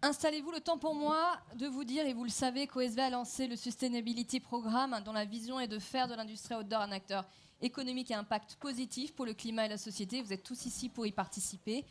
Installez-vous le temps pour moi de vous dire, et vous le savez, qu'OSV a lancé le Sustainability Programme, dont la vision est de faire de l'industrie outdoor un acteur économique et impact positif pour le climat et la société. Vous êtes tous ici pour y participer.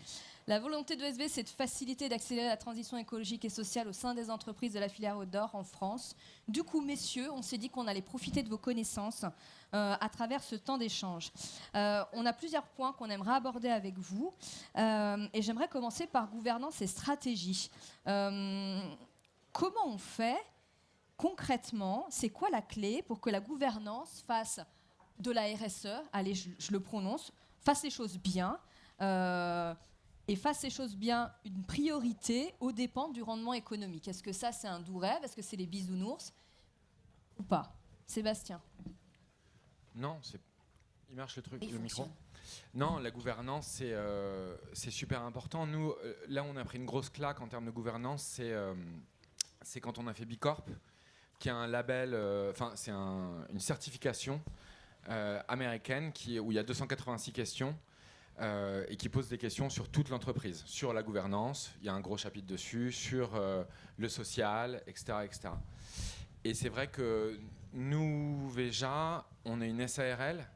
La volonté de OSV, c'est de faciliter et d'accélérer la transition écologique et sociale au sein des entreprises de la filière outdoor en France. Du coup, messieurs, on s'est dit qu'on allait profiter de vos connaissances à travers ce temps d'échange. On a plusieurs points qu'on aimerait aborder avec vous. Et j'aimerais commencer par gouvernance et stratégie. Comment on fait concrètement? C'est quoi la clé pour que la gouvernance fasse de la RSE, allez, je le prononce, fasse les choses bien et fasse les choses bien une priorité aux dépens du rendement économique? Est-ce que ça, c'est un doux rêve? Est-ce que c'est les bisounours ou pas? Sébastien. Non, il marche le truc, Il le fonctionne. micro. Non, la gouvernance, c'est super important. Nous, là, on a pris une grosse claque en termes de gouvernance. C'est quand on a fait Bicorp, qui est un label, c'est une certification américaine où il y a 286 questions et qui pose des questions sur toute l'entreprise, sur la gouvernance. Il y a un gros chapitre dessus, sur le social, etc., etc. Et c'est vrai que nous, Veja, on est une SARL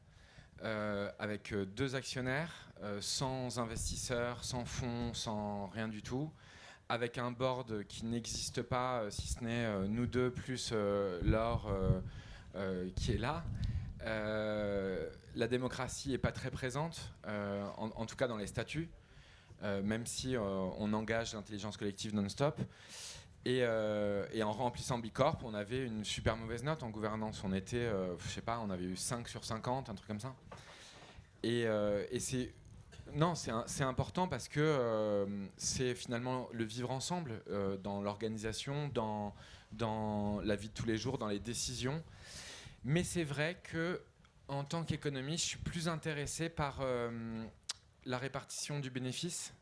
avec 2 actionnaires, sans investisseurs, sans fonds, sans rien du tout, avec un board qui n'existe pas, si ce n'est nous deux plus Laure qui est là. La démocratie n'est pas très présente, en tout cas dans les statuts, même si on engage l'intelligence collective non-stop. Et en remplissant Bicorp, on avait une super mauvaise note en gouvernance. On était, je sais pas, on avait eu 5 sur 50, un truc comme ça. Et c'est important parce que c'est finalement le vivre ensemble dans l'organisation, dans la vie de tous les jours, dans les décisions. Mais c'est vrai que en tant qu'économiste, je suis plus intéressé par la répartition du bénéfice.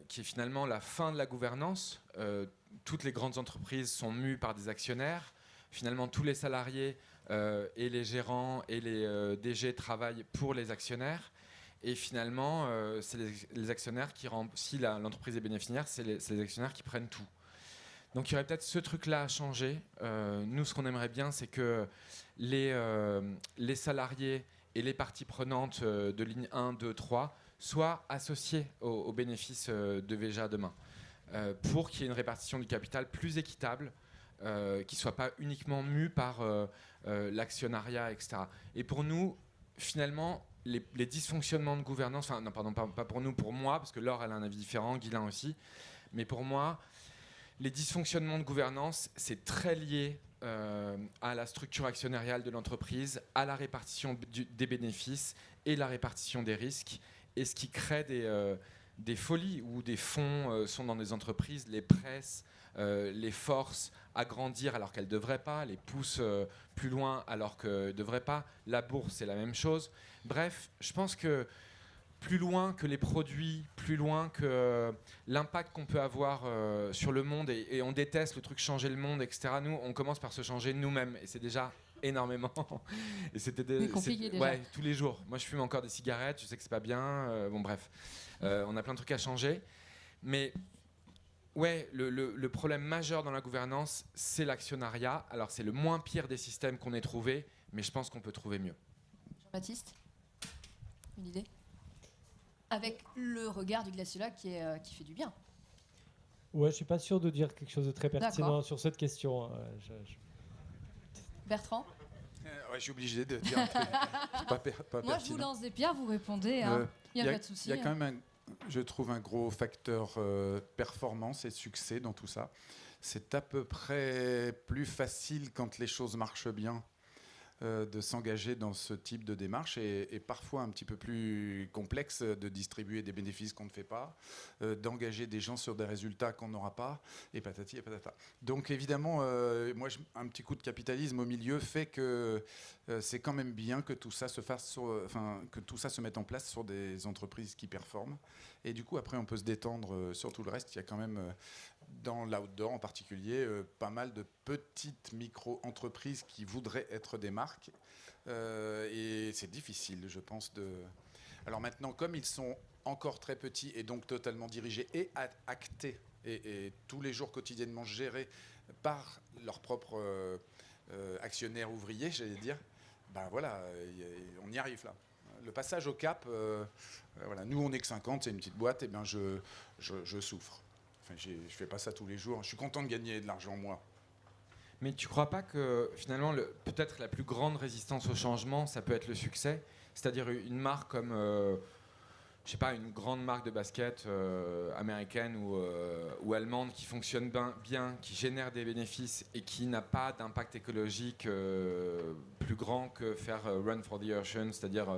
Qui est finalement la fin de la gouvernance. Toutes les grandes entreprises sont mues par des actionnaires. Finalement, tous les salariés et les gérants et les DG travaillent pour les actionnaires. Et finalement, c'est les actionnaires qui si l'entreprise est bénéficiaire, c'est les actionnaires qui prennent tout. Donc il y aurait peut-être ce truc-là à changer. Nous, ce qu'on aimerait bien, c'est que les salariés et les parties prenantes de ligne 1, 2, 3 soient associés aux bénéfices de Veja demain, pour qu'il y ait une répartition du capital plus équitable, qui ne soit pas uniquement mue par l'actionnariat, etc. Et pour nous, finalement, les dysfonctionnements de gouvernance, enfin, non, pardon, pas pour nous, pour moi, parce que Laure, elle a un avis différent, Guylain aussi, mais pour moi, les dysfonctionnements de gouvernance, c'est très lié à la structure actionnariale de l'entreprise, à la répartition des bénéfices et la répartition des risques. Et ce qui crée des folies où des fonds sont dans des entreprises, les pressent, les forcent à grandir alors qu'elles ne devraient pas, les poussent plus loin alors qu'elles ne devraient pas. La bourse, c'est la même chose. Bref, je pense que plus loin que les produits, plus loin que l'impact qu'on peut avoir sur le monde, et on déteste le truc changer le monde, etc. Nous, on commence par se changer nous-mêmes, et c'est déjà énormément. Et c'était compliqué déjà. Ouais, tous les jours. Moi, je fume encore des cigarettes, je sais que c'est pas bien. Bon, bref, on a plein de trucs à changer. Mais ouais, le problème majeur dans la gouvernance, c'est l'actionnariat. Alors, c'est le moins pire des systèmes qu'on ait trouvé, mais je pense qu'on peut trouver mieux. Jean-Baptiste, une idée? Avec le regard du glaciologue qui fait du bien. Ouais, je suis pas sûr de dire quelque chose de très pertinent D'accord. sur cette question. Bertrand? Ouais, je suis obligé de dire un truc pas Moi, je vous pertinent. lance des pierres, vous répondez. Hein. Il n'y a pas de souci. Il y a quand même, je trouve, un gros facteur performance et succès dans tout ça. C'est à peu près plus facile quand les choses marchent bien de s'engager dans ce type de démarche et parfois un petit peu plus complexe de distribuer des bénéfices qu'on ne fait pas, d'engager des gens sur des résultats qu'on n'aura pas, et patati et patata. Donc évidemment, moi, un petit coup de capitalisme au milieu fait que c'est quand même bien que tout ça se fasse, que tout ça se mette en place sur des entreprises qui performent. Et du coup, après, on peut se détendre sur tout le reste. Il y a quand même, dans l'outdoor en particulier, pas mal de petites micro-entreprises qui voudraient être des marques. Et c'est difficile, je pense, de... Alors maintenant, comme ils sont encore très petits et donc totalement dirigés et actés et tous les jours quotidiennement gérés par leurs propres actionnaires ouvriers, j'allais dire, ben voilà, on y arrive là. Le passage au cap, voilà, nous on n'est que 50, c'est une petite boîte, et ben je souffre. Enfin, je fais pas ça tous les jours. Je suis content de gagner de l'argent moi. Mais tu crois pas que finalement, peut-être la plus grande résistance au changement, ça peut être le succès? C'est-à-dire une marque comme, je sais pas, une grande marque de basket américaine ou allemande qui fonctionne bien, qui génère des bénéfices et qui n'a pas d'impact écologique plus grand que faire Run for the Ocean, c'est-à-dire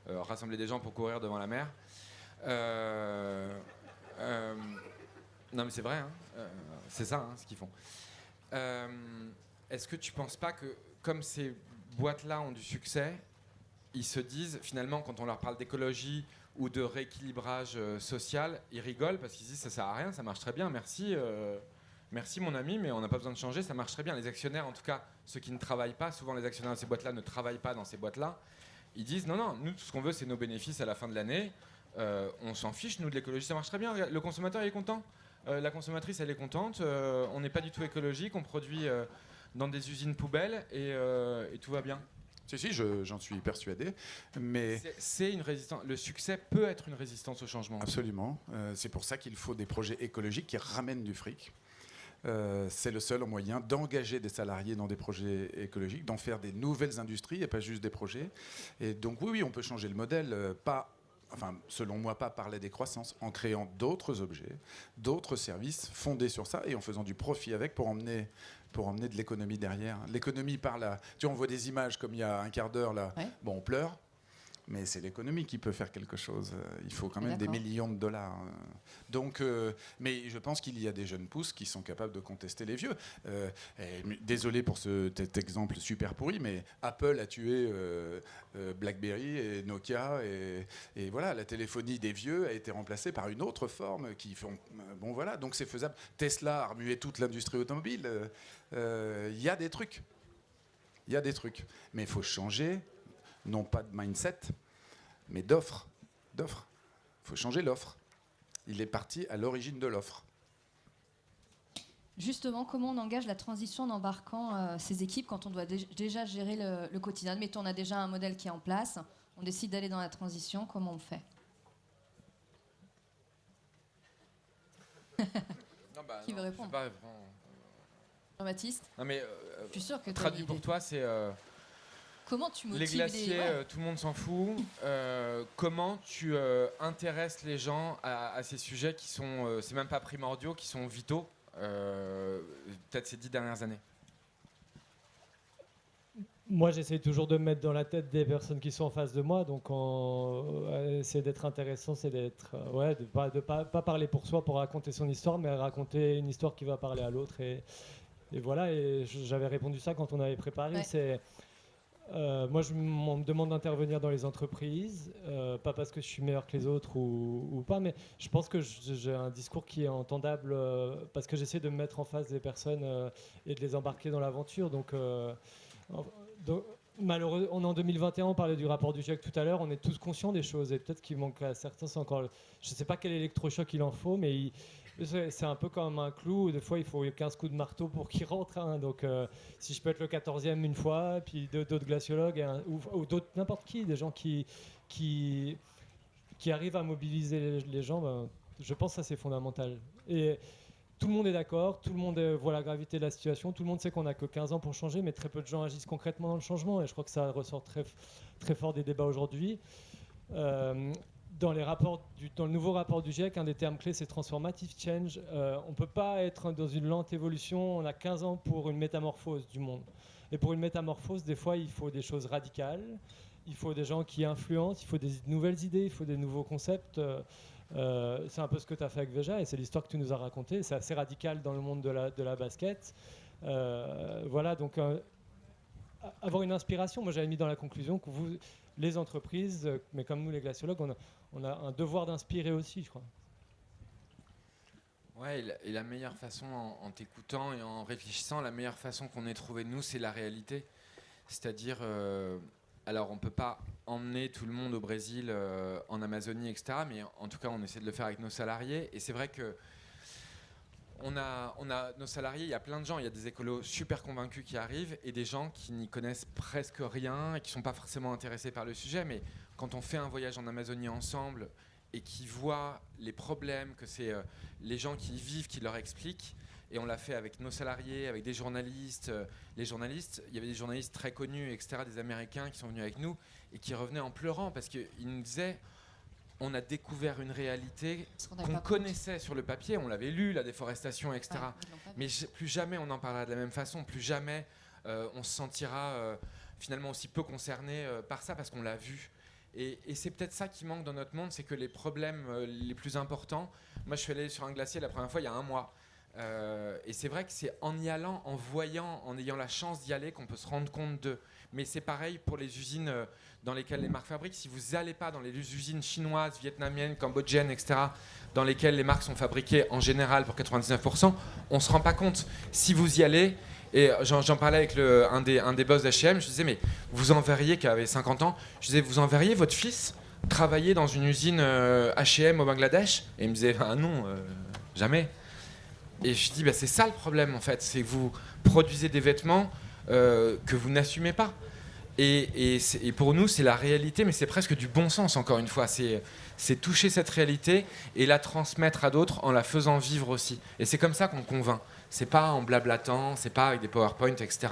rassembler des gens pour courir devant la mer. Non mais c'est vrai, hein, c'est ça ce qu'ils font. Est-ce que tu penses pas que comme ces boîtes-là ont du succès, ils se disent finalement quand on leur parle d'écologie ou de rééquilibrage social, ils rigolent parce qu'ils disent ça sert à rien, ça marche très bien, merci mon ami, mais on n'a pas besoin de changer, ça marche très bien. Les actionnaires, en tout cas ceux qui ne travaillent pas, souvent les actionnaires de ces boîtes-là ne travaillent pas dans ces boîtes-là, ils disent non, nous tout ce qu'on veut c'est nos bénéfices à la fin de l'année, on s'en fiche, nous de l'écologie ça marche très bien, le consommateur il est content. La consommatrice, elle est contente. On n'est pas du tout écologique. On produit dans des usines poubelles et tout va bien. Si, j'en suis persuadé. Mais c'est une résistance. Le succès peut être une résistance au changement. Absolument. C'est pour ça qu'il faut des projets écologiques qui ramènent du fric. C'est le seul moyen d'engager des salariés dans des projets écologiques, d'en faire des nouvelles industries et pas juste des projets. Et donc oui, on peut changer le modèle, selon moi, pas par la décroissance, en créant d'autres objets, d'autres services fondés sur ça et en faisant du profit avec pour emmener de l'économie derrière. L'économie par là. Tu vois, on voit des images comme il y a un quart d'heure là. Ouais. Bon, on pleure, mais c'est l'économie qui peut faire quelque chose. Il faut quand même des millions de dollars. Donc, mais je pense qu'il y a des jeunes pousses qui sont capables de contester les vieux. Désolé pour cet exemple super pourri, mais Apple a tué BlackBerry et Nokia et voilà, la téléphonie des vieux a été remplacée par une autre forme qui font. Bon voilà, donc c'est faisable. Tesla a remué toute l'industrie automobile. Il y a des trucs. Mais il faut changer. Non pas de mindset, mais d'offre. Il faut changer l'offre. Il est parti à l'origine de l'offre. Justement, comment on engage la transition en embarquant ces équipes quand on doit déjà gérer le quotidien? Mettons, on a déjà un modèle qui est en place, on décide d'aller dans la transition, comment on fait? Qui veut répondre? Jean-Baptiste? Non mais, je suis sûr que traduit pour toi, c'est... Comment tu motives les glaciers, tout le monde s'en fout. Comment tu intéresses les gens à ces sujets qui sont, c'est même pas primordiaux, qui sont vitaux, peut-être ces 10 dernières années? Moi, j'essaie toujours de me mettre dans la tête des personnes qui sont en face de moi. Donc, c'est d'être intéressant, c'est d'être, de pas parler pour soi, pour raconter son histoire, mais raconter une histoire qui va parler à l'autre. Et voilà. Et j'avais répondu ça quand on avait préparé. Ouais. C'est moi, on me demande d'intervenir dans les entreprises, pas parce que je suis meilleur que les autres ou pas, mais je pense que j'ai un discours qui est entendable parce que j'essaie de me mettre en face des personnes et de les embarquer dans l'aventure. Donc malheureusement, on est en 2021, on parlait du rapport du GIEC tout à l'heure, on est tous conscients des choses et peut-être qu'il manque à certains, c'est encore, je ne sais pas quel électrochoc il en faut, mais c'est un peu comme un clou, des fois il faut 15 coups de marteau pour qu'il rentre, hein. Donc si je peux être le 14e une fois, puis d'autres glaciologues ou d'autres, n'importe qui, des gens qui arrivent à mobiliser les gens, ben, je pense que ça c'est fondamental. Et tout le monde est d'accord, tout le monde voit la gravité de la situation, tout le monde sait qu'on n'a que 15 ans pour changer, mais très peu de gens agissent concrètement dans le changement, et je crois que ça ressort très, très fort des débats aujourd'hui. Dans le nouveau rapport du GIEC, un des termes clés, c'est transformative change. On ne peut pas être dans une lente évolution. On a 15 ans pour une métamorphose du monde. Et pour une métamorphose, des fois, il faut des choses radicales. Il faut des gens qui influencent. Il faut des nouvelles idées. Il faut des nouveaux concepts. C'est un peu ce que tu as fait avec Veja et c'est l'histoire que tu nous as racontée. C'est assez radical dans le monde de la basket. Voilà, donc avoir une inspiration. Moi, j'avais mis dans la conclusion que vous, les entreprises, mais comme nous, les glaciologues, on a un devoir d'inspirer aussi, je crois. Ouais, et la meilleure façon, en t'écoutant et en réfléchissant, la meilleure façon qu'on ait trouvé nous, c'est la réalité. C'est-à-dire, alors on peut pas emmener tout le monde au Brésil, en Amazonie, etc. Mais en tout cas, on essaie de le faire avec nos salariés. Et c'est vrai que on a nos salariés, il y a plein de gens, il y a des écolos super convaincus qui arrivent et des gens qui n'y connaissent presque rien et qui ne sont pas forcément intéressés par le sujet. Mais quand on fait un voyage en Amazonie ensemble et qui voient les problèmes, que c'est les gens qui y vivent, qui leur expliquent, et on l'a fait avec nos salariés, avec des journalistes. Les journalistes, il y avait des journalistes très connus, etc., des Américains qui sont venus avec nous et qui revenaient en pleurant parce qu'ils nous disaient on a découvert une réalité qu'on connaissait sur le papier, on l'avait lu, la déforestation, etc. Ouais, mais plus jamais on en parlera de la même façon, plus jamais on se sentira finalement aussi peu concerné par ça parce qu'on l'a vu. Et c'est peut-être ça qui manque dans notre monde, c'est que les problèmes les plus importants... Moi, je suis allé sur un glacier la première fois il y a un mois. Et c'est vrai que c'est en y allant, en voyant, en ayant la chance d'y aller qu'on peut se rendre compte d'eux. Mais c'est pareil pour les usines dans lesquelles les marques fabriquent. Si vous n'allez pas dans les usines chinoises, vietnamiennes, cambodgiennes, etc., dans lesquelles les marques sont fabriquées en général pour 99%, on ne se rend pas compte. Si vous y allez, et j'en parlais avec un des boss d'H&M, je disais, mais vous enverriez, qui avait 50 ans, je disais, vous enverriez votre fils travailler dans une usine H&M au Bangladesh? Et il me disait, ah non, jamais. Et je dis, bah, c'est ça le problème en fait, c'est que vous produisez des vêtements que vous n'assumez pas. Et pour nous, c'est la réalité, mais c'est presque du bon sens, encore une fois. C'est toucher cette réalité et la transmettre à d'autres en la faisant vivre aussi. Et c'est comme ça qu'on convainc. C'est pas en blablatant, c'est pas avec des PowerPoint, etc.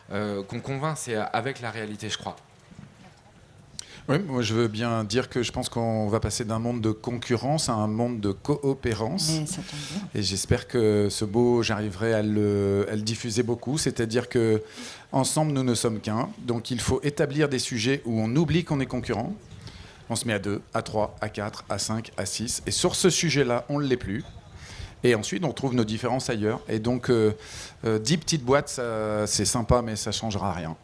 Qu'on convainc, c'est avec la réalité, je crois. Oui, moi je veux bien dire que je pense qu'on va passer d'un monde de concurrence à un monde de coopérance. Mais ça tombe bien. Et j'espère que ce beau, j'arriverai à le diffuser beaucoup. C'est-à-dire que ensemble, nous ne sommes qu'un. Donc il faut établir des sujets où on oublie qu'on est concurrent. On se met à 2, à 3, à 4, à 5, à 6. Et sur ce sujet-là, on ne l'est plus. Et ensuite, on trouve nos différences ailleurs. Et donc, 10 petites boîtes, c'est sympa, mais ça ne changera rien.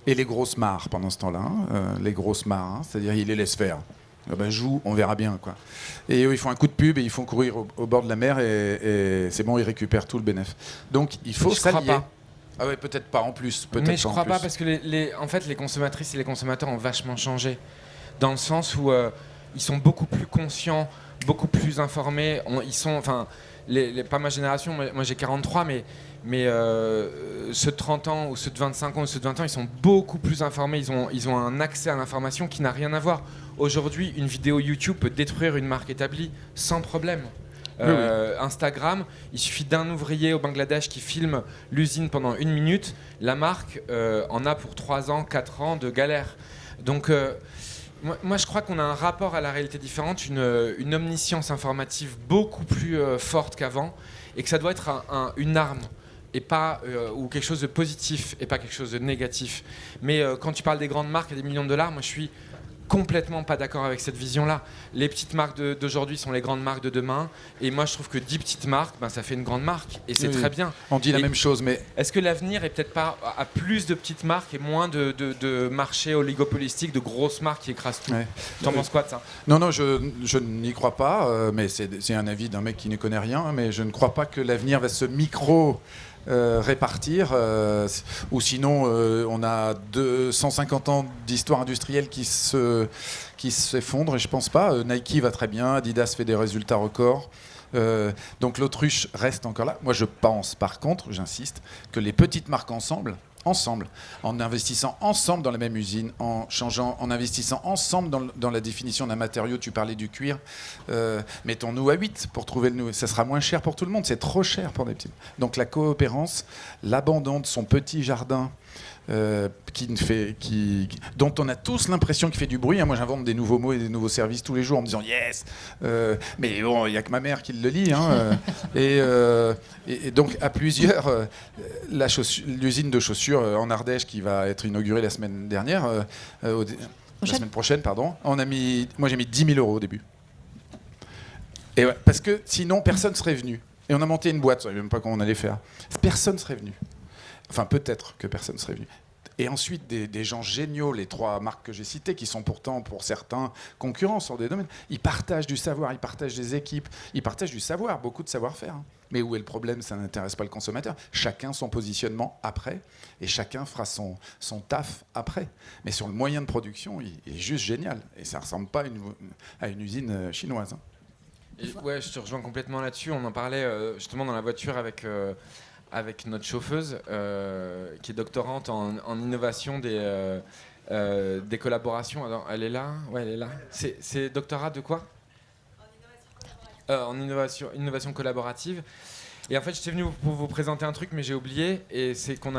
Et les grosses marres pendant ce temps-là, les grosses marres, c'est-à-dire ils les laissent faire. Joue, on verra bien, quoi. Et eux, ils font un coup de pub et ils font courir au bord de la mer et c'est bon, ils récupèrent tout le bénéfice. Donc il faut s'allier. Ah ouais, peut-être pas en plus. Mais je crois pas parce que en fait, les consommatrices et les consommateurs ont vachement changé dans le sens où ils sont beaucoup plus conscients, beaucoup plus informés. Ils sont, enfin, pas ma génération. Moi, j'ai 43, mais ceux de 30 ans ou ceux de 25 ans ou ceux de 20 ans, ils sont beaucoup plus informés, ils ont un accès à l'information qui n'a rien à voir. Aujourd'hui, une vidéo YouTube peut détruire une marque établie sans problème. Oui. Instagram, il suffit d'un ouvrier au Bangladesh qui filme l'usine pendant 1 minute, la marque en a pour 3 ans, 4 ans de galère. Donc moi je crois qu'on a un rapport à la réalité différente, une omniscience informative beaucoup plus forte qu'avant et que ça doit être une arme. Et pas, ou quelque chose de positif et pas quelque chose de négatif. Mais quand tu parles des grandes marques et des millions de dollars, moi je suis complètement pas d'accord avec cette vision-là. Les petites marques d'aujourd'hui sont les grandes marques de demain. Et moi je trouve que 10 petites marques, ça fait une grande marque. Et c'est très bien. On dit la même chose, mais... Est-ce que l'avenir est peut-être pas à plus de petites marques et moins de marchés oligopolistiques, de grosses marques qui écrasent tout? T'en penses quoi de ça? Non, je n'y crois pas. Mais c'est un avis d'un mec qui ne connaît rien. Mais je ne crois pas que l'avenir va se répartir, ou sinon on a 250 ans d'histoire industrielle qui s'effondre, et je pense pas. Nike va très bien, Adidas fait des résultats records, donc l'autruche reste encore là. Moi je pense par contre, j'insiste, que les petites marques ensemble, en investissant ensemble dans la même usine, en investissant ensemble dans la définition d'un matériau. Tu parlais du cuir, mettons-nous à 8 pour trouver le nouveau. Ça sera moins cher pour tout le monde, c'est trop cher pour des petits. Donc la coopérance, l'abandon de son petit jardin, dont on a tous l'impression qu'il fait du bruit. Moi j'invente des nouveaux mots et des nouveaux services tous les jours en me disant yes, mais bon, il n'y a que ma mère qui le lit, et donc à plusieurs, l'usine de chaussures en Ardèche qui va être inaugurée la semaine dernière, la semaine prochaine, pardon, moi j'ai mis 10 000 euros au début, et ouais, parce que sinon personne serait venu, et on a monté une boîte, on ne savait même pas comment on allait faire, personne serait venu. Enfin, peut-être que personne ne serait venu. Et ensuite, des gens géniaux, les 3 marques que j'ai citées, qui sont pourtant pour certains concurrents sur des domaines, ils partagent du savoir, ils partagent des équipes, ils partagent du savoir, beaucoup de savoir-faire. Mais où est le problème? Ça n'intéresse pas le consommateur. Chacun son positionnement après, et chacun fera son taf après. Mais sur le moyen de production, il est juste génial. Et ça ne ressemble pas à une usine chinoise. Ouais, je te rejoins complètement là-dessus. On en parlait justement dans la voiture avec notre chauffeuse, qui est doctorante en innovation des collaborations. Alors, elle est là? Ouais, elle est là. C'est doctorat de quoi? En innovation collaborative. Et en fait, j'étais venu pour vous présenter un truc, mais j'ai oublié. Et c'est qu'on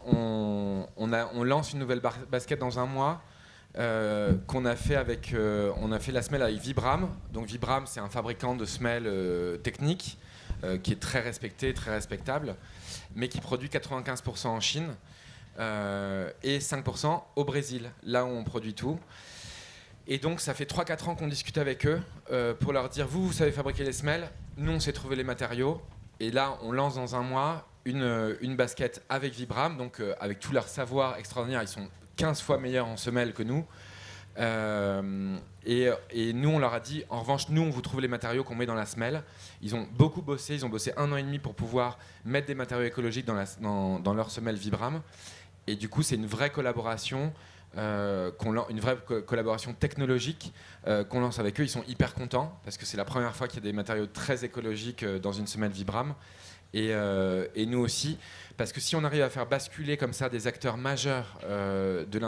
on lance une nouvelle basket dans un mois. Qu'on a fait on a fait la semelle avec Vibram. Donc Vibram, c'est un fabricant de semelles techniques qui est très respecté, très respectable, mais qui produit 95% en Chine et 5% au Brésil, là où on produit tout. Et donc ça fait 3-4 ans qu'on discute avec eux pour leur dire, vous savez fabriquer les semelles, nous on sait trouver les matériaux. Et là, on lance dans un mois une basket avec Vibram, donc avec tout leur savoir extraordinaire. Ils sont 15 fois meilleurs en semelles que nous. Et nous, on leur a dit, en revanche, nous, on vous trouve les matériaux qu'on met dans la semelle. Ils ont beaucoup bossé, ils ont bossé 1 an et demi pour pouvoir mettre des matériaux écologiques dans leur semelle Vibram. Et du coup, c'est une vraie collaboration, une vraie collaboration technologique qu'on lance avec eux. Ils sont hyper contents parce que c'est la première fois qu'il y a des matériaux très écologiques dans une semelle Vibram. Et nous aussi, parce que si on arrive à faire basculer comme ça des acteurs majeurs de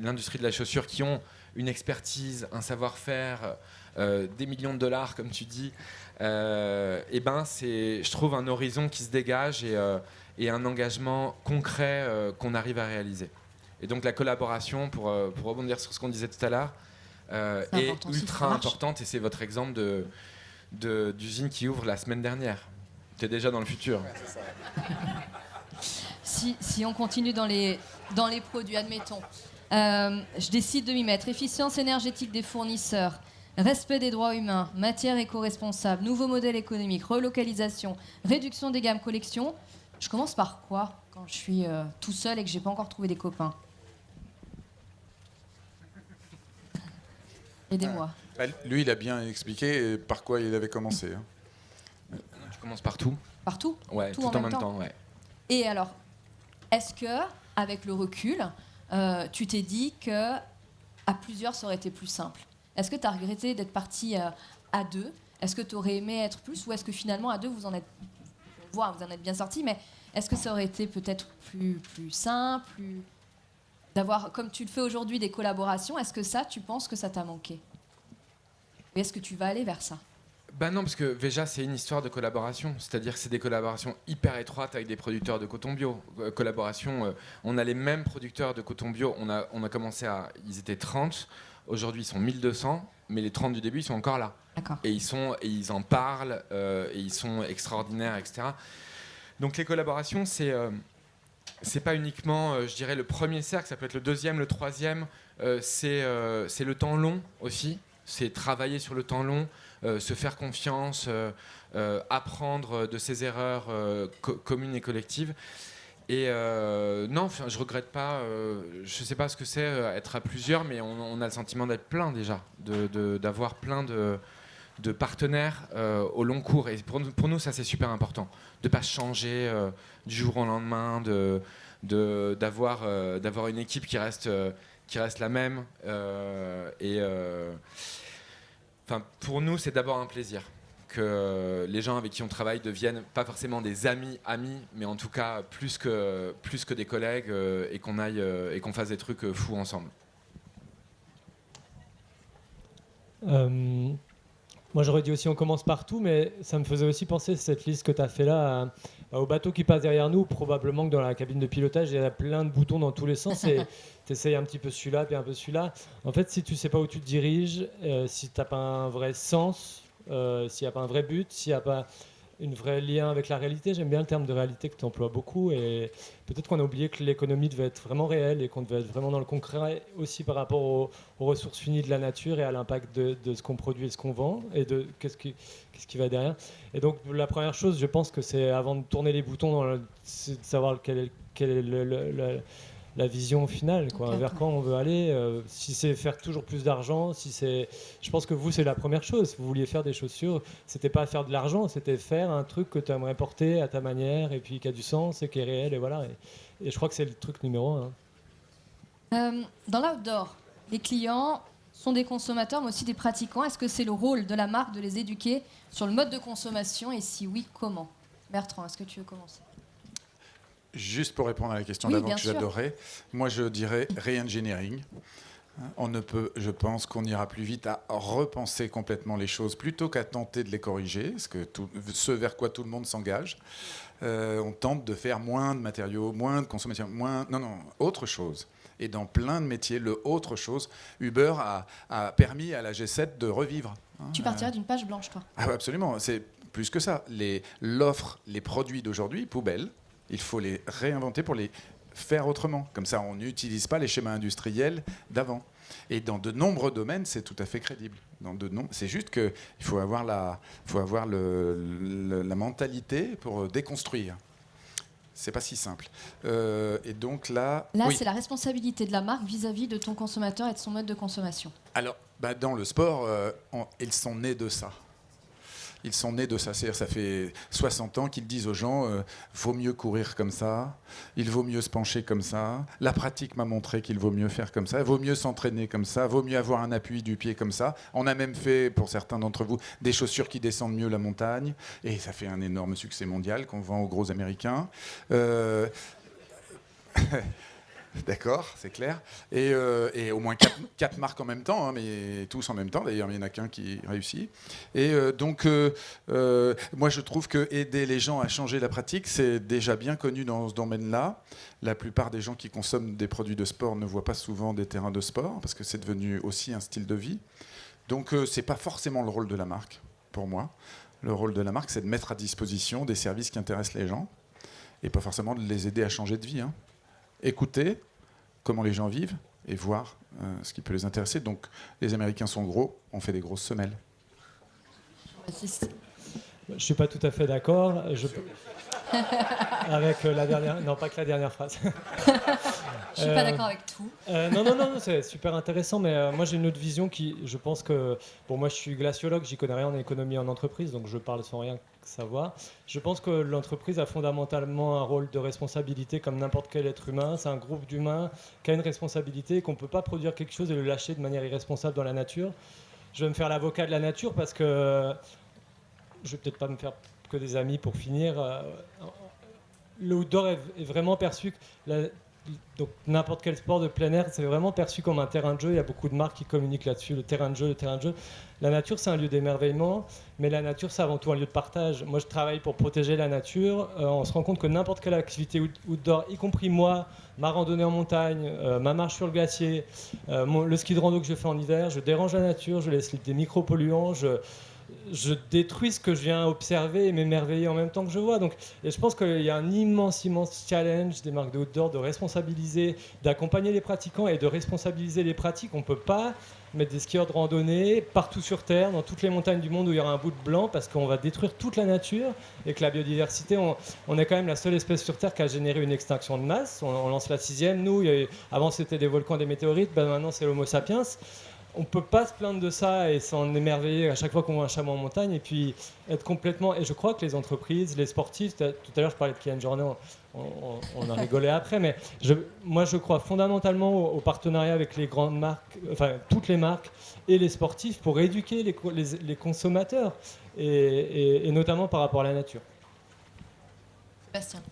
l'industrie de la chaussure qui ont une expertise, un savoir-faire, des millions de dollars, comme tu dis, et ben c'est, je trouve, un horizon qui se dégage et un engagement concret qu'on arrive à réaliser. Et donc la collaboration, pour rebondir sur ce qu'on disait tout à l'heure, est ultra importante, et c'est votre exemple d'usine qui ouvre la semaine dernière. Tu es déjà dans le futur. Ouais, c'est ça. Si on continue dans les produits, admettons, je décide de m'y mettre. Efficience énergétique des fournisseurs, respect des droits humains, matière éco-responsable, nouveaux modèles économiques, relocalisation, réduction des gammes collection. Je commence par quoi quand je suis tout seul et que j'ai pas encore trouvé des copains? Aidez-moi. Lui, il a bien expliqué par quoi il avait commencé. Tu commences par tout. Partout? Ouais, tout en même temps. Ouais. Et alors, est-ce que, avec le recul, tu t'es dit que à plusieurs, ça aurait été plus simple? Est-ce que tu as regretté d'être parti à 2? Est-ce que tu aurais aimé être plus? Ou est-ce que finalement, à 2, vous en êtes bien sortis, mais est-ce que ça aurait été peut-être plus simple, d'avoir, comme tu le fais aujourd'hui, des collaborations? Est-ce que ça, tu penses que ça t'a manqué? Et est-ce que tu vas aller vers ça? Ben non, parce que Veja, c'est une histoire de collaboration. C'est-à-dire que c'est des collaborations hyper étroites avec des producteurs de coton bio. On a les mêmes producteurs de coton bio. On a commencé ils étaient 30. Aujourd'hui, ils sont 1200. Mais les 30 du début, ils sont encore là. D'accord. Et ils en parlent. Et ils sont extraordinaires, etc. Donc les collaborations, c'est pas uniquement, je dirais, le premier cercle. Ça peut être le deuxième, le troisième. C'est le temps long aussi. C'est travailler sur le temps long. Se faire confiance, apprendre de ses erreurs communes et collectives. Et non, je regrette pas. Je sais pas ce que c'est être à plusieurs, mais on a le sentiment d'être plein déjà, d'avoir plein de partenaires au long cours. Et pour nous, ça c'est super important, de pas changer du jour au lendemain, d'avoir une équipe qui reste la même. Enfin, pour nous, c'est d'abord un plaisir que les gens avec qui on travaille deviennent pas forcément des amis, mais en tout cas plus que des collègues et qu'on fasse des trucs fous ensemble. Moi, j'aurais dit aussi on commence partout, mais ça me faisait aussi penser, cette liste que tu as fait là, au bateau qui passe derrière nous. Probablement que dans la cabine de pilotage, il y a plein de boutons dans tous les sens et tu essayes un petit peu celui-là, puis un peu celui-là. En fait, si tu sais pas où tu te diriges, si tu n'as pas un vrai sens, s'il n'y a pas un vrai but, s'il n'y a pas un vrai lien avec la réalité, j'aime bien le terme de réalité que tu emploies beaucoup, et peut-être qu'on a oublié que l'économie devait être vraiment réelle et qu'on devait être vraiment dans le concret aussi par rapport aux ressources finies de la nature et à l'impact de ce qu'on produit et ce qu'on vend et de qu'est-ce qui va derrière. Et donc la première chose, je pense que c'est, avant de tourner les boutons, c'est de savoir quelle est la vision finale, quoi, Ok. vers quoi on veut aller. Si c'est faire toujours plus d'argent, je pense que vous, c'est la première chose. Vous vouliez faire des chaussures, c'était pas faire de l'argent, c'était faire un truc que tu aimerais porter à ta manière et puis qui a du sens et qui est réel, et voilà. Et je crois que c'est le truc numéro un. Dans l'outdoor, les clients sont des consommateurs, mais aussi des pratiquants. Est-ce que c'est le rôle de la marque de les éduquer sur le mode de consommation et si oui, comment? Bertrand, est-ce que tu veux commencer? Juste pour répondre à la question Oui, d'avant bien que sûr. j'adorais, moi je dirais re-engineering. Je pense qu'on ira plus vite à repenser complètement les choses plutôt qu'à tenter de les corriger, ce vers quoi tout le monde s'engage. On tente de faire moins de matériaux, moins de consommation, autre chose. Et dans plein de métiers, le autre chose, Uber a permis à la G7 de revivre. Tu partirais d'une page blanche, toi? Ah, absolument, c'est plus que ça. L'offre, les produits d'aujourd'hui, poubelles, il faut les réinventer pour les faire autrement. Comme ça, on n'utilise pas les schémas industriels d'avant. Et dans de nombreux domaines, c'est tout à fait crédible. C'est juste qu'il faut avoir la mentalité pour déconstruire. C'est pas si simple. Et donc là... Là, oui. c'est la responsabilité de la marque vis-à-vis de ton consommateur et de son mode de consommation. Alors, dans le sport, ils sont nés de ça. Ils sont nés de ça. C'est-à-dire, ça fait 60 ans qu'ils disent aux gens vaut mieux courir comme ça, il vaut mieux se pencher comme ça. La pratique m'a montré qu'il vaut mieux faire comme ça, il vaut mieux s'entraîner comme ça, vaut mieux avoir un appui du pied comme ça. On a même fait, pour certains d'entre vous, des chaussures qui descendent mieux la montagne. Et ça fait un énorme succès mondial qu'on vend aux gros Américains. D'accord, c'est clair. Et au moins 4 marques en même temps, hein, mais tous en même temps. D'ailleurs, il n'y en a qu'un qui réussit. Et moi, je trouve que aider les gens à changer la pratique, c'est déjà bien connu dans ce domaine-là. La plupart des gens qui consomment des produits de sport ne voient pas souvent des terrains de sport, parce que c'est devenu aussi un style de vie. Donc, ce n'est pas forcément le rôle de la marque, pour moi. Le rôle de la marque, c'est de mettre à disposition des services qui intéressent les gens, et pas forcément de les aider à changer de vie, hein. Écouter comment les gens vivent et voir ce qui peut les intéresser. Donc, les Américains sont gros, on fait des grosses semelles. Je ne suis pas tout à fait d'accord. Avec la dernière... Non, pas que la dernière phrase. Je suis pas d'accord avec tout. Non, c'est super intéressant, mais moi j'ai une autre vision qui, je pense que, moi je suis glaciologue, j'y connais rien en économie en entreprise, donc je parle sans rien savoir. Je pense que l'entreprise a fondamentalement un rôle de responsabilité comme n'importe quel être humain. C'est un groupe d'humains qui a une responsabilité et qu'on ne peut pas produire quelque chose et le lâcher de manière irresponsable dans la nature. Je vais me faire l'avocat de la nature parce que je vais peut-être pas me faire que des amis pour finir. L'outdoor est vraiment perçu... Donc n'importe quel sport de plein air, c'est vraiment perçu comme un terrain de jeu. Il y a beaucoup de marques qui communiquent là-dessus, le terrain de jeu. La nature, c'est un lieu d'émerveillement, mais la nature, c'est avant tout un lieu de partage. Moi, je travaille pour protéger la nature. On se rend compte que n'importe quelle activité outdoor, y compris moi, ma randonnée en montagne, ma marche sur le glacier, le ski de rando que je fais en hiver, je dérange la nature, je laisse des micropolluants, je détruis ce que je viens observer et m'émerveiller en même temps que je vois. Donc, et je pense qu'il y a un immense challenge des marques de outdoor de responsabiliser, d'accompagner les pratiquants et de responsabiliser les pratiques. On ne peut pas mettre des skieurs de randonnée partout sur Terre, dans toutes les montagnes du monde où il y aura un bout de blanc, parce qu'on va détruire toute la nature et que la biodiversité, on est quand même la seule espèce sur Terre qui a généré une extinction de masse. On lance la 6e. Nous, avant c'était des volcans, des météorites, maintenant c'est l'Homo sapiens. On ne peut pas se plaindre de ça et s'en émerveiller à chaque fois qu'on voit un chameau en montagne et puis être complètement... Et je crois que les entreprises, les sportifs, tout à l'heure je parlais de Kylian Jornet, on a rigolé après, mais moi je crois fondamentalement au partenariat avec les grandes marques, enfin toutes les marques et les sportifs pour éduquer les consommateurs et notamment par rapport à la nature. Bastien.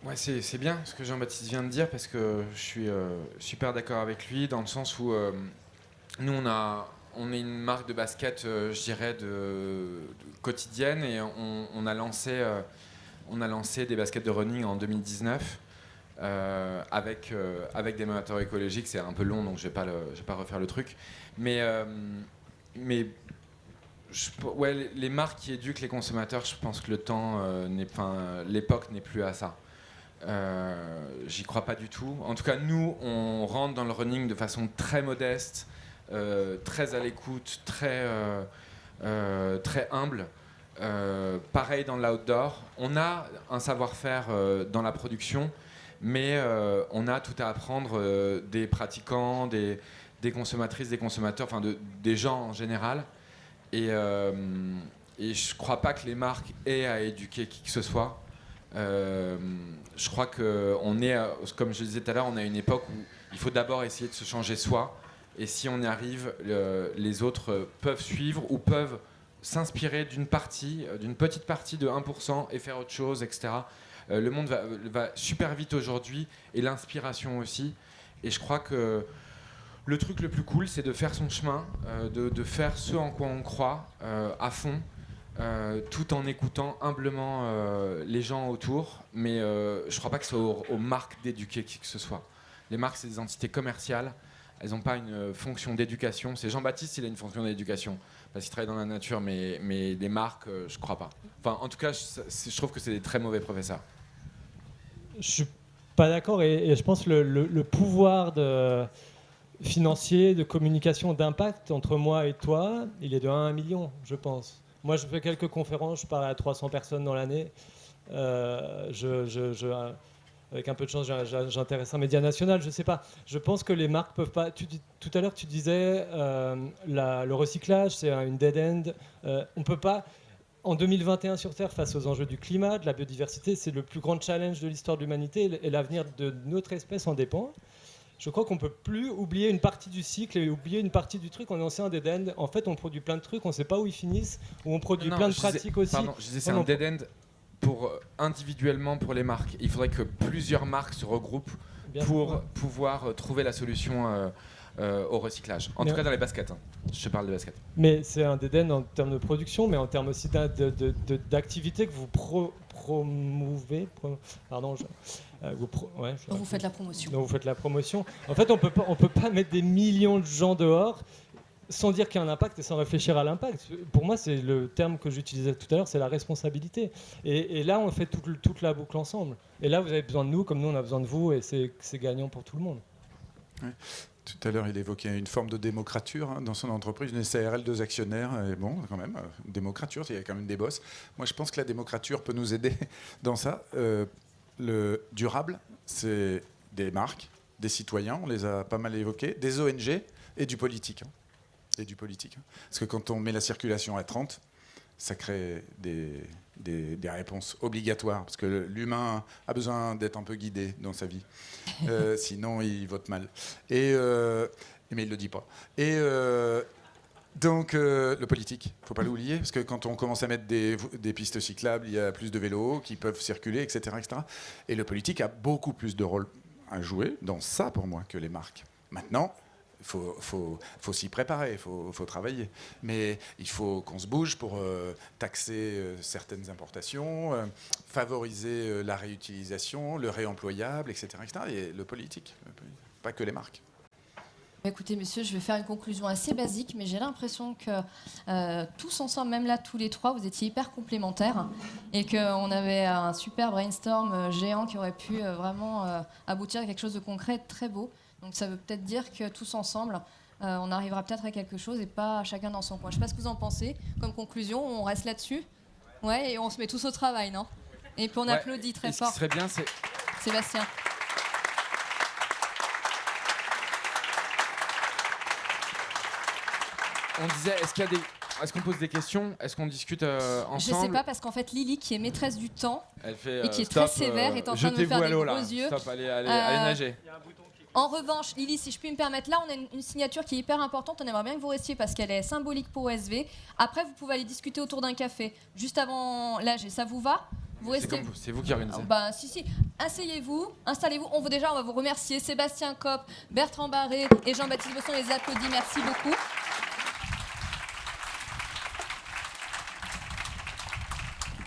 Ouais, c'est bien ce que Jean-Baptiste vient de dire parce que je suis super d'accord avec lui dans le sens où nous on est une marque de basket, je dirais de quotidienne et on a lancé des baskets de running en 2019 avec des moteurs écologiques. C'est un peu long donc je vais pas refaire le truc, mais les marques qui éduquent les consommateurs, je pense que l'époque n'est plus à ça. J'y crois pas du tout. En tout cas, nous, on rentre dans le running de façon très modeste, très à l'écoute, très humble. Pareil dans l'outdoor. On a un savoir-faire dans la production, Mais on a tout à apprendre des pratiquants, des consommatrices, des consommateurs, enfin des gens en général. Et je ne crois pas que les marques aient à éduquer qui que ce soit. Je crois qu'on est, comme je disais tout à l'heure, on a une époque où il faut d'abord essayer de se changer soi. Et si on y arrive, les autres peuvent suivre ou peuvent s'inspirer d'une petite partie de 1% et faire autre chose, etc. Le monde va super vite aujourd'hui et l'inspiration aussi. Et je crois que le truc le plus cool, c'est de faire son chemin, de faire ce en quoi on croit à fond, tout en écoutant humblement les gens autour. Mais je ne crois pas que ce soit aux marques d'éduquer qui que ce soit. Les marques, c'est des entités commerciales. Elles n'ont pas une fonction d'éducation. C'est Jean-Baptiste, il a une fonction d'éducation, parce qu'il travaille dans la nature, mais les marques, je ne crois pas. Enfin, en tout cas, je trouve que c'est des très mauvais professeurs. Je suis pas d'accord, et je pense que le pouvoir financier, de communication, d'impact entre moi et toi, il est de 1 à 1 million, je pense. Moi, je fais quelques conférences, je parle à 300 personnes dans l'année. Avec un peu de chance, j'intéresse un média national, je ne sais pas. Je pense que les marques peuvent pas... Tout à l'heure, tu disais le recyclage, c'est une dead end. On ne peut pas... En 2021 sur Terre, face aux enjeux du climat, de la biodiversité, c'est le plus grand challenge de l'histoire de l'humanité, et l'avenir de notre espèce en dépend. Je crois qu'on ne peut plus oublier une partie du cycle et oublier une partie du truc. On est en un dead end. En fait, on produit plein de trucs, on ne sait pas où ils finissent, ou on produit plein de pratiques aussi. Pardon, je disais c'est un dead end individuellement pour les marques. Il faudrait que plusieurs marques se regroupent pour pouvoir trouver la solution au recyclage. En tout cas dans les baskets. Je te parle de baskets. Mais c'est un dead end en termes de production, mais en termes aussi d'activité que vous promouvez. Pardon, vous faites la promotion. Donc vous faites la promotion. En fait, on peut pas mettre des millions de gens dehors sans dire qu'il y a un impact et sans réfléchir à l'impact. Pour moi, c'est le terme que j'utilisais tout à l'heure, c'est la responsabilité. Et là, on fait toute la boucle ensemble. Et là, vous avez besoin de nous, comme nous, on a besoin de vous, et c'est gagnant pour tout le monde. Oui. Tout à l'heure, il évoquait une forme de démocrature dans son entreprise, une SARL, 2 actionnaires. Et bon, quand même, démocrature, il y a quand même des boss. Moi, je pense que la démocrature peut nous aider dans ça. Le durable, c'est des marques, des citoyens, on les a pas mal évoqués, des ONG et du politique. Parce que quand on met la circulation à 30, ça crée des réponses obligatoires, parce que l'humain a besoin d'être un peu guidé dans sa vie. Sinon, il vote mal. Mais il ne le dit pas. Donc, le politique, il ne faut pas l'oublier, parce que quand on commence à mettre des pistes cyclables, il y a plus de vélos qui peuvent circuler, etc., etc. Et le politique a beaucoup plus de rôle à jouer dans ça, pour moi, que les marques. Maintenant, il faut s'y préparer, il faut travailler. Mais il faut qu'on se bouge pour taxer certaines importations, favoriser la réutilisation, le réemployable, etc., etc. Et le politique, pas que les marques. Écoutez, messieurs, je vais faire une conclusion assez basique, mais j'ai l'impression que tous ensemble, même là, tous les trois, vous étiez hyper complémentaires et qu'on avait un super brainstorm géant qui aurait pu vraiment aboutir à quelque chose de concret, très beau. Donc ça veut peut-être dire que tous ensemble, on arrivera peut-être à quelque chose et pas chacun dans son coin. Je ne sais pas ce que vous en pensez. Comme conclusion, on reste là-dessus. Ouais, et on se met tous au travail, non? Et puis on applaudit très fort. Ce qui serait bien, c'est... Sébastien. On disait, est-ce qu'on pose des questions? Est-ce qu'on discute ensemble? Je ne sais pas, parce qu'en fait, Lily, qui est maîtresse du temps et qui est stop, très sévère, est en train de me faire des gros yeux. Stop, allez nager. En revanche, Lily, si je puis me permettre, là, on a une signature qui est hyper importante. On aimerait bien que vous restiez parce qu'elle est symbolique pour OSV. Après, vous pouvez aller discuter autour d'un café. Juste avant l'âge, ça vous va? Vous restez... C'est vous qui organisez. Bah, si. Asseyez-vous, installez-vous. On va vous remercier. Sébastien Kopp, Bertrand Barré et Jean-Baptiste Bosson, les applaudit. Merci beaucoup.